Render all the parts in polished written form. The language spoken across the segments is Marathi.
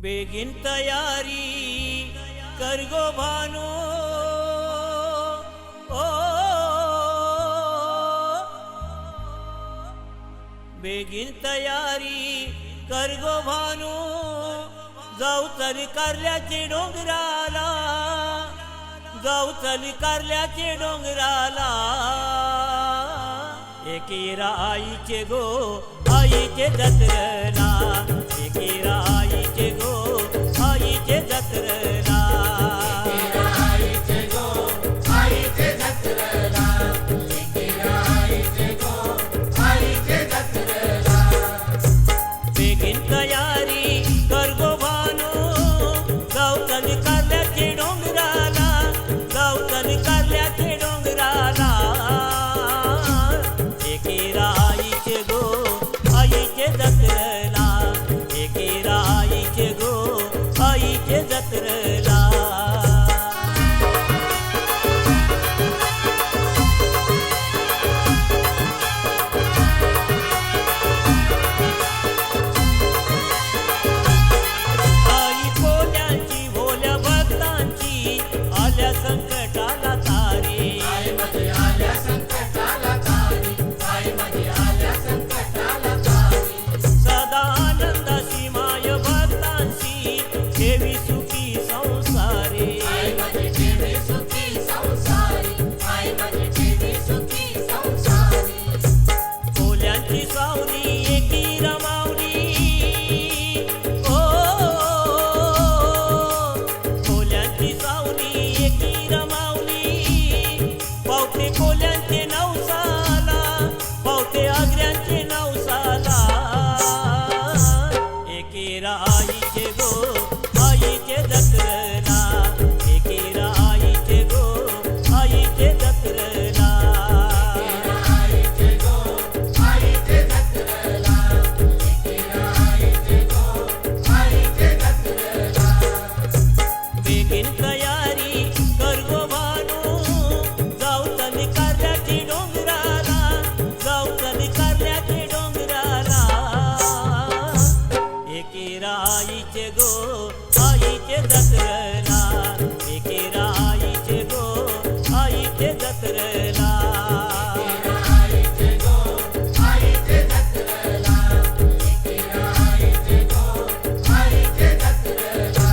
बेगीन तयारी कर गो भानो, ओ बेगीन तयारी कर गो भानो, जाऊ चल कारल्याचे डोंगराला, जाऊ चल कारल्याचे डोंगराला। एकीरा आईचे गो आईचे जत्रेला, एकीरा आईचे गो आईचे जत्रेला, एकीरा आईचे गो आईचे जत्रेला, एकीरा आईचे गो आईचे जत्रेला। बेगीन तयारी कर गो भानो, जाऊ चल कारल्याचे डोंगराला, जाऊ चल कारल्याचे डोंगराला। एकीरा आईचे गो आईचे जत्रेला, एकीरा आईचे गो आईचे जत्रेला। आई भोल्याची भोल्या भक्तांची आल्या संकटाला तारी, आई मध्ये आल्या संकटाला तारी, आई मध्ये आल्या संकटाला तारी। सदा आनंदाची माय भक्तांची ठेवी सुखी संसारी, आई मध्ये ठेवी सुखी संसारी, आई मध्ये ठेवी सुखी संसारी। भोल्यांची सावली एकी रमावली, ओ भोल्यांची सावली एकी रमावली। पावते कोल्यांचे नवसाला, पावते आग्र्यांचे नवसाला। एकीरा आईचे गो आईचे जत्रेला, एकीरा आईचे गो आईचे जत्रेला। एकीरा आईचे गो आईचे जत्रेला, एकीरा आईचे गो आईचे जत्रेला। बेगीन तयारी कर गो भानो, जाऊ चल कारल्याचे डोंगराला, जाऊ चल कारल्याचे डोंगराला। एकीरा आईचे गो आईचे जत्रेला, एकीरा आईचे गो आईचे जत्रेला। एकीरा आईचे गो आईचे जत्रेला, एकीरा आईचे गो आईचे जत्रेला।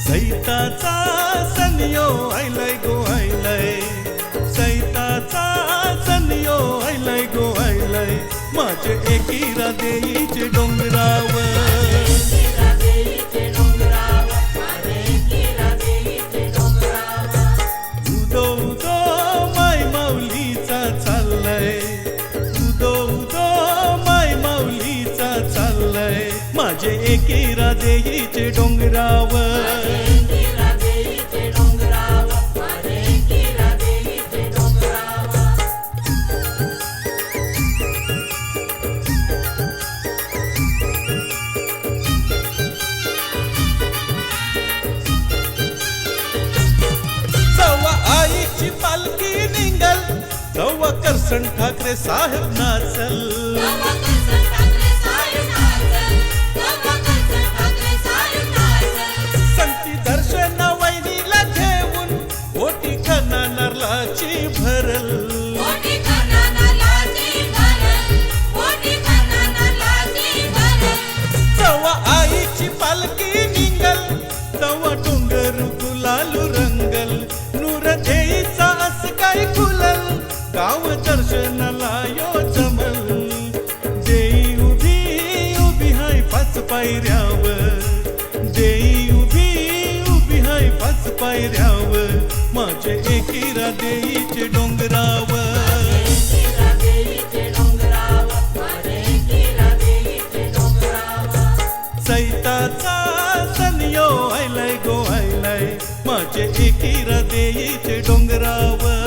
सैताचा सनियो आयलाय गो आयलाय, सैताचा सनियो आयलाय गो आयलाय। माझे एकीरा देईचे डोंगरावर, एकीरा देईचे डोंगरावर, माझे एकीरा देईचे डोंगरावर। उदो उदो माय माऊलीचा चाललाय, उदो उदो माय माऊलीचा चाललाय। माझे एकीरा देईचे डोंगरावर, एकीरा देईचे डोंगरावर, माझे एकीरा देईचे डोंगरावर। जव्हा आईची पालखी निघल, तेव्हा करसन ठाकरे साहेब नाचल। तेव्हा करसन ठाकरे साहेब नाचल, तेव्हा करसन ठाकरे साहेब नाचल। संती दर्शन वैनीला घेऊन ओटी खना नरलाची भरल। मोठी खणाना लाजी भरल, मोठी खणाना लाजी भरल। जेव्हा आईची पालखी निघल, तेव्हा डोंगर गुलालू रंगल। नूर देईचा अस काय खुलल, गाव दर्शनाला यो जमल। देई उभी उभी हाय पाच पायऱ्यावर, देई उभी उभी हाय पाच पायऱ्यावर। माझे एकीरा देईचे डोंगरावर, एकीरा देईचे डोंगरावर, माझे एकीरा देईचे डोंगरावर। सैताचा सनियो आयलाय गो आयलाय, माझे एकीरा देईचे डोंगरावर।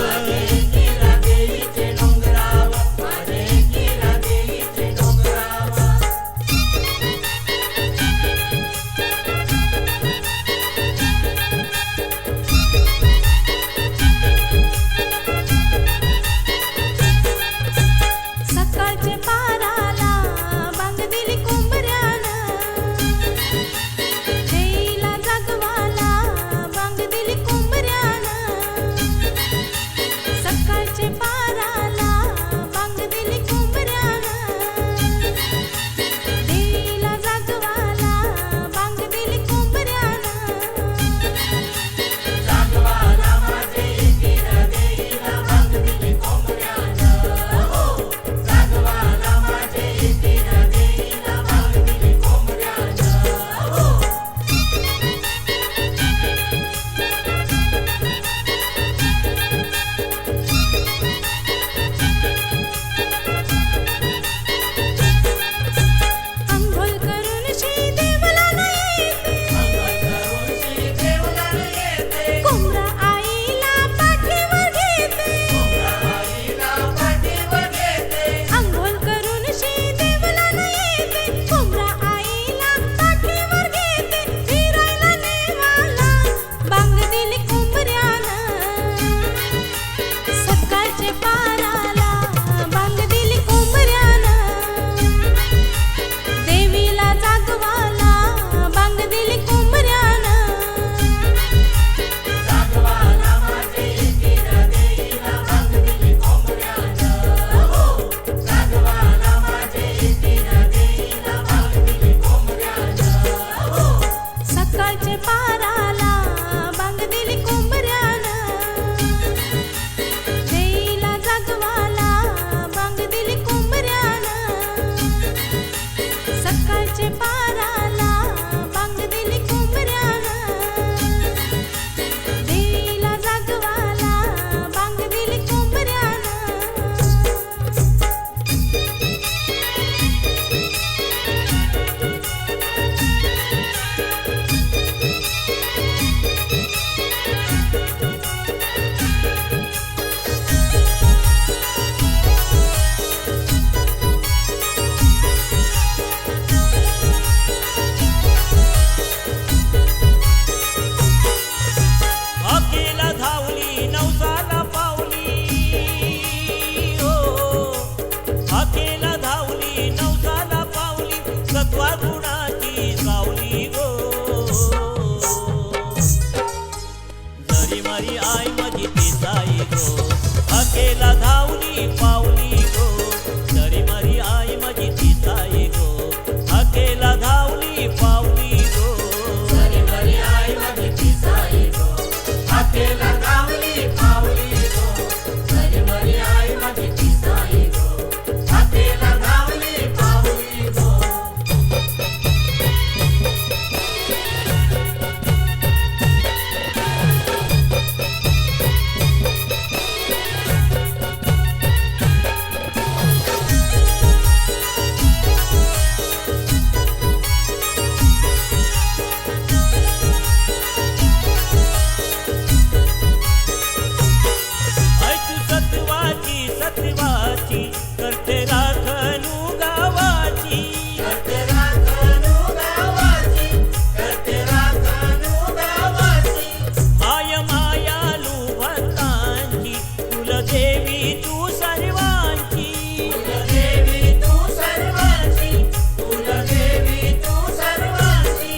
कुलदेवी तू सर्वांची, कुलदेवी तू सर्वांची, कुलदेवी तू सर्वांची.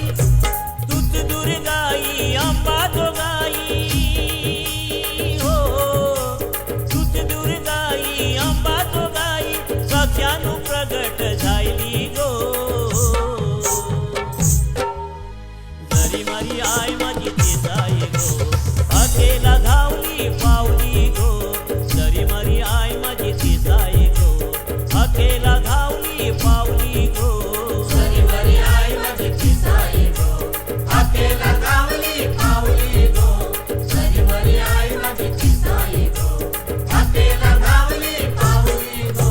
तूच दुर्गाई अंबा जोगाई, हो तूच दुर्गाई अंबा जोगाई, साक्षानु प्रगट झाली गो. जरी मारी आय माझी देसाई गो, अकेला धावली पावली गो. जरी मारी आय माझी देसाई गो, अकेला धावली पावली गो. सरीवरी आई माझी पिसाई गो, अकेला धावली पावली गो. सरीवरी आई माझी पिसाई गो, अकेला धावली पावली गो.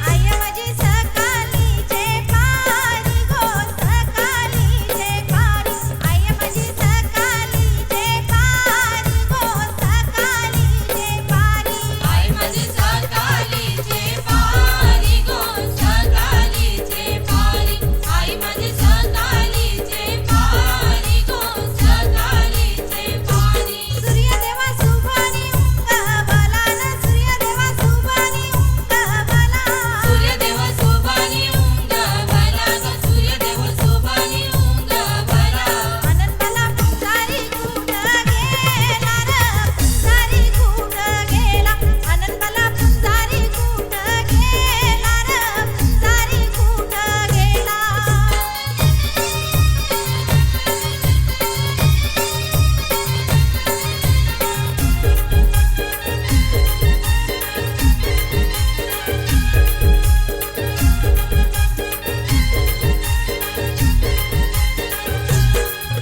आय माझी सकाळीचे पारी गो, सकाळीचे पारी. आय माझी सकाळीचे पारी गो, सकाळीचे पारी. आई माझी सकाळीचे पारी गो, सकाळीचे पारी. आई माझी सकाळीचे पारी गो, सकाळीचे पारी. सूर्यदेवा सुभानी उंगवला न, सूर्यदेवा सुभानी उंगवला. सूर्यदेव सुभानी उंगवला ग, सूर्यदेव सुभानी उंगवला. अनंताला पुंजारी कुठ गेला र, पुंजारी कुठ गेला. अनंताला पुंजारी कुठ गेला र, पुंजारी कुठ गेला.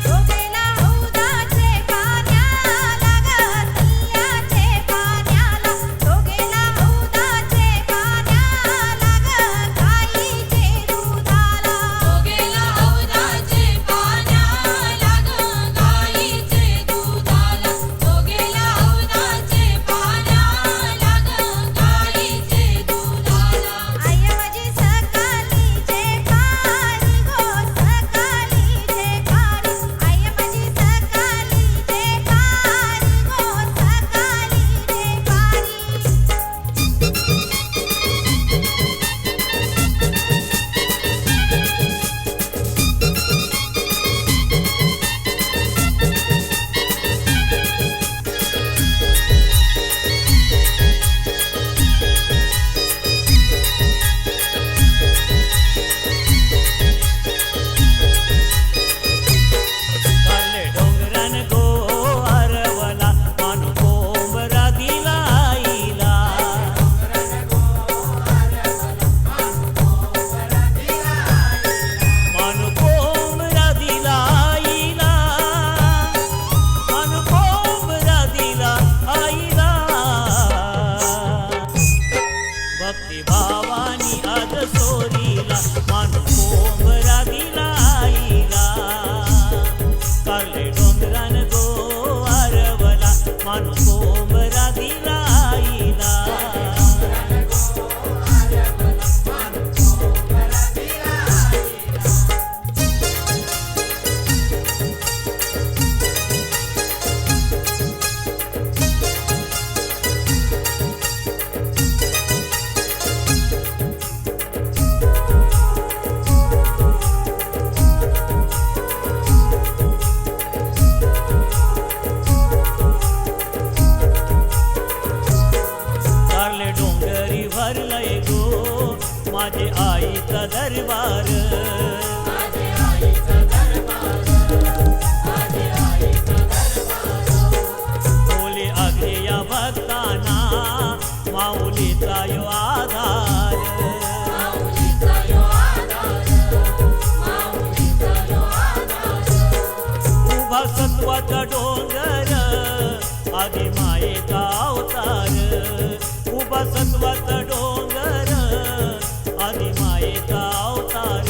तो गेला हौदाचे पाण्याला ग, किल्ल्याचे पाण्याला. तो गेला हौदाचे पाण्याला ग, गाईचे दुधाला. तो गेला हौदाचे पाण्याला ग, गाईचे दुधाला. तो गेला हौदाचे पाण्याला ग, गाईचे दुधाला. आय माझी सकाळीचे पारी गो, सकाळीचे पारी. आय माझी सकाळीचे पारी गो, सकाळीचे पारी. काले डोंगरान गो हरवला, मानु कोंबरा दिला आईला. मानु कोंबरा दिला आईला, मानु कोंबरा दिला आईला. भक्ती भावानी आज सोरीला, मानु कोंबरा दिला आईला. काले डोंगरान गो हरवला, मानु कोंबरा दिला आईला. कारले डोंगरी भरलय गो, माझे आईचा दरबार. माझे आईचा दरबार, माझे आईचा दरबार. बोले अग्रे या भक्ताना, माऊलीचा यो आधार. माऊलीचा यो आधार, माऊलीचा यो आधार. उभा सत्वाचा डोंगर, आधी मायेचा अवतार. उभा सत्वाचा डोंगर, आधी मायेचा अवतार.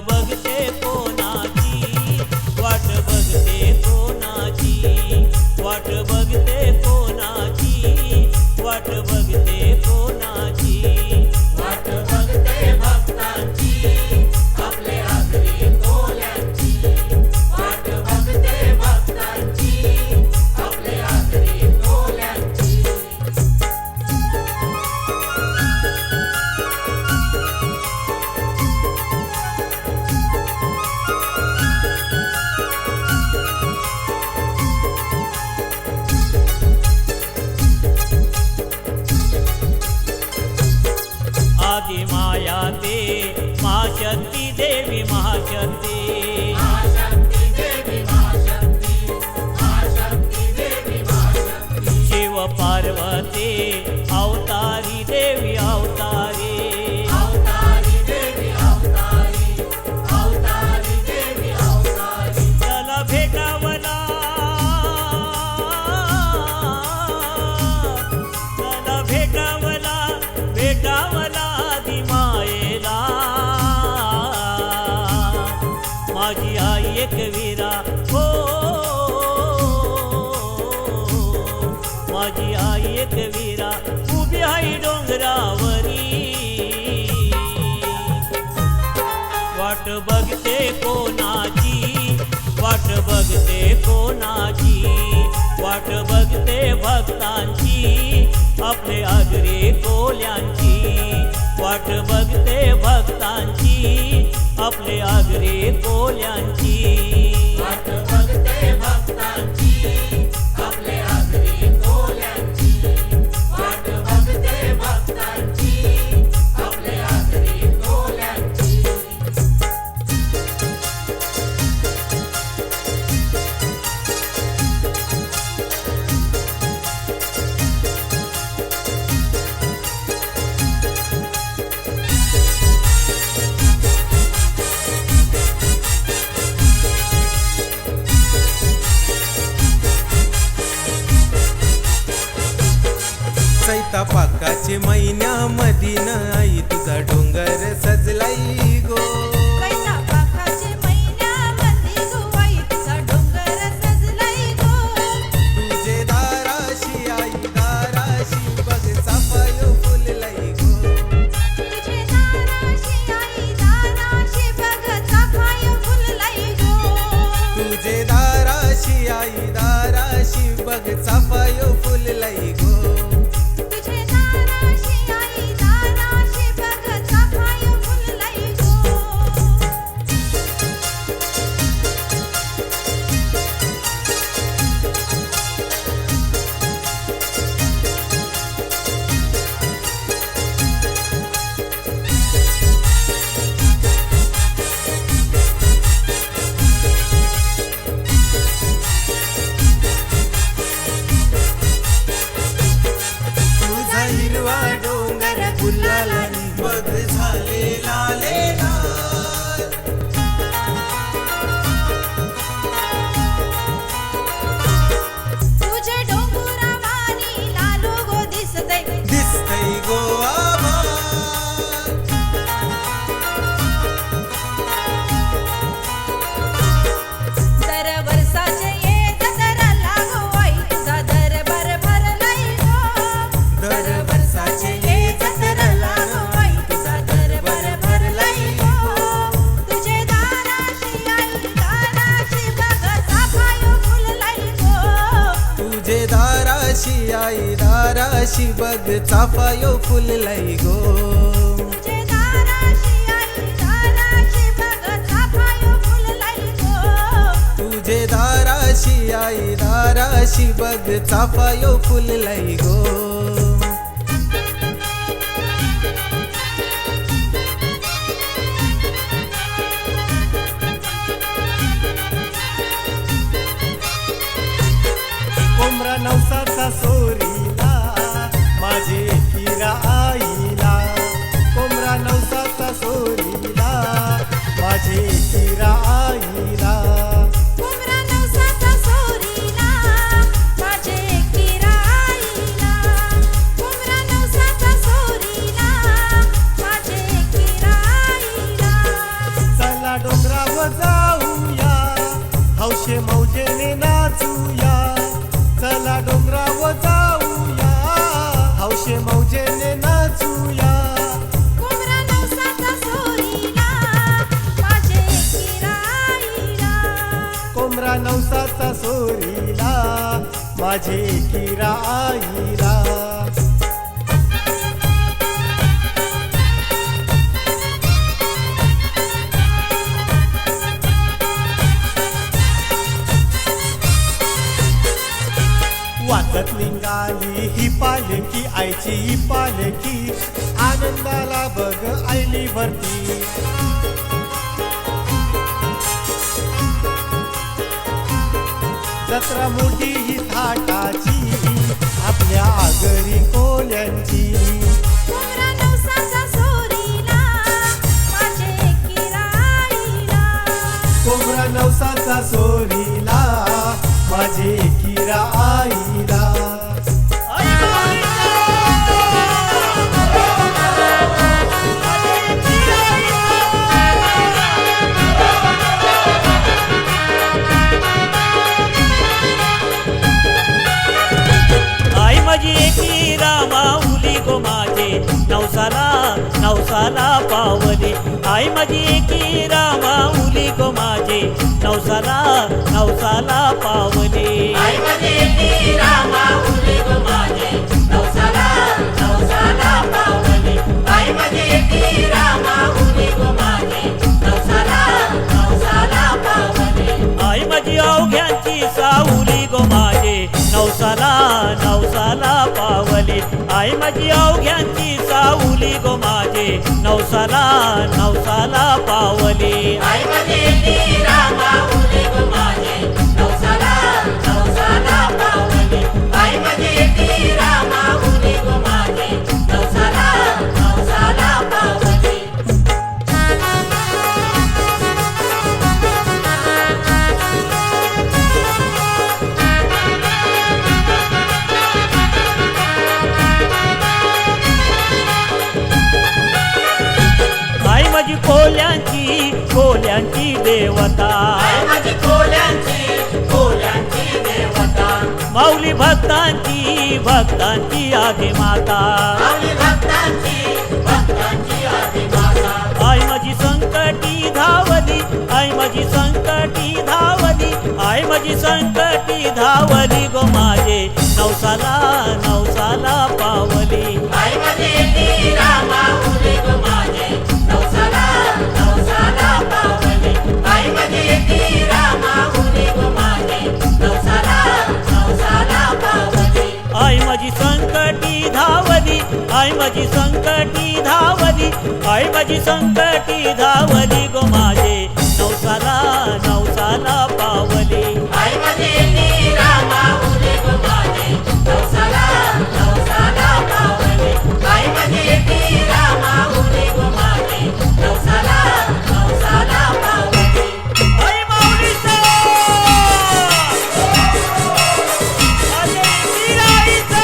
बघते कोणाची, वाट बघते कोणाची, वाट बघते कोणाची, वाट बघते कोणाची. वाट बघते भक्तांची, आपले आगरी कोल्यांची. वाट बघते भक्तांची, आपले आगरी कोल्यांची. आदि माया ते महाशक्ती देवी महाशक्ती, महाशक्ती देवी महाशक्ती, महाशक्ती देवी महाशक्ती. शिव पार्वती अवतारी देवी अवतारी, अवतारी देवी अवतारी, अवतारी देवी अवतारी. चला भेटावला, चला भेटावला, भेटावला आदि मायेला. माझी आई एक वीरा हो, माझी आई एक वीरा उभी आई डोंगरावरी. वाट बघते कोणाची, वाट बघते कोणाची, वाट बघते भक्तांची, आपले आगरी कोल्यांची. वाट बघते भक्तांची, आपले आगरी कोल्यांची. वाट बघते भक्तांची, आपले आगरी कोल्यांची. वाट बघते भक्तांची, आपले आगरी कोल्यांची. चैता पाकाचे महिन्यामधीन आई तुझा डोंगर सजलाई गो. कैसा पाखाचे महिन्यामध्ये गो आई तुझा डोंगर सजलाई गो. तुझे दाराशी आई दाराशी बघ चाफायो फुललाई गो. तुझे दाराशी आई दाराशी बघ चाफाय फुललाई गो. तुझे दाराशी आई दाराशी बघ चाफायो फुललाई गो. तुझे दाराशी आई दाराशी बघ चाफाय फुललाई गो. तुझा हिरवा डोंगर फुलालानी बघ झाले लाले लाल. तुझे डोंगरावानी लालो गो दिसतय. दिसतय गो आभाळ. दर वर्षाचे येत दराला गो आई तुझा दरबार भरलाई गो. दर वर्षाचे येत दराला गो आई तुझा दरबार भरलाई गो. तुझे दाराशी आई दाराशी बघ चाफाय फुललाई गो. तुझे दाराशी आई दाराशी बघ चाफायो फुललाई गो. तुझे दाराशी आई दाराशी बघ चाफाय फुललाई गो. तुझे दाराशी आई दाराशी बघ चाफायो फुललाई गो. कोमरा नवसाचा सोरीला माझे हिरा आईला. कोमरा नवसाचा सोरीला माझे हिरा आईला. कुमरा नवसाचा सोरीला माझे किरा आईला. कुमरा नवसाचा सोरीला माझे किरा आईला. चला कोंबडा नवसाचा सोरीला माझे किरा आईला. वाजत लिंगाली ही पालखी आईची ही पालखी आनंदाला बघ आईली भरती. जत्रा मोठी ही थाटाची आपल्या आगरी कोल्यांची. कोंबडा नवसाचा सोरीला माझे किरा आईला. कोंबडा नवसाचा सोरीला माझे किरा आईला. आई माझी एकी रामाऊली गो माझे नवसाला नवसाला पावले. आई माझी एकी रामाऊली गो माझे नवसाला नवसाला पावले. आई माझी ती रामाऊली गो माझे नवसाला नवसाला पावली. आई माझी ती रामाऊली गो माझे नवसाला नवसाला पावली. आई माझी अवघ्यांची सावली गो माझे नवसाला नवसाला पावले. आई माझी अवघ्यांची सावली गो माझे नवसाला नवसाला पावले. आई माझी ती रामाऊली गो माझे नवसाला नवसाला पावली. आई माझी ती रामाऊली गो माझे नवसाला नवसाला पावली. आई माझी कोल्यांची कोल्यांची देवता. आई माझी कोल्यांची देवता. माऊली भक्तांची भक्तांची आधी माता. माऊली भक्तांची आधी माता. आई माझी संकटी धावली. आई माझी संकटी धावली. आई माझी संकटी धावली गो माझे नवसाला नवसाला पावली. आई माझी ती रामाऊली गो माझे नवसाला नवसाला पावली. आई माझी ती रामाऊली गो माझे नवसाला नवसाला पावली. आई माझी संकटी धावली. आई माझी संकटी धावली. आई माझी संकटी धावली गो माझे नवसाला नवसाला पावली. आई माझी ती रामाऊली गो माझे नवसाला नवसाला पावली. आई माझी ती रामाऊली गो माझे नवसाला नवसाला पावली. आई माऊलीचा अरे मीराईचा.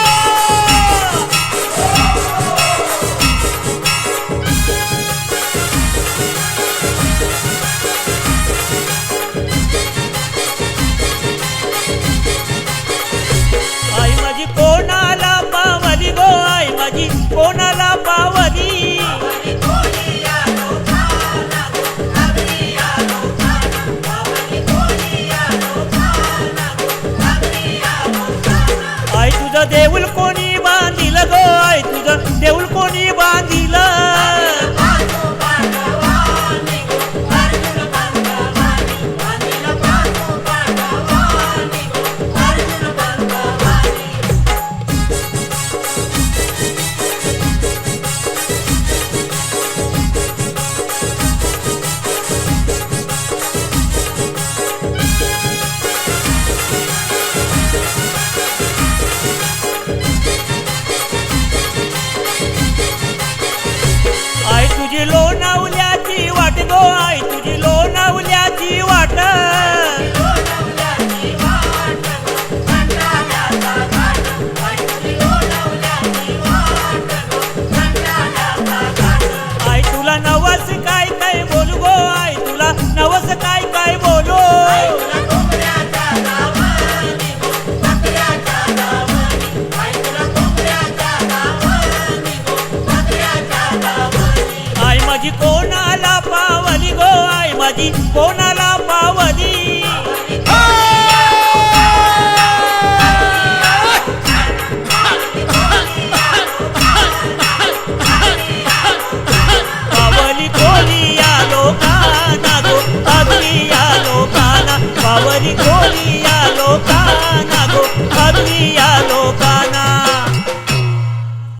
आगरी कोली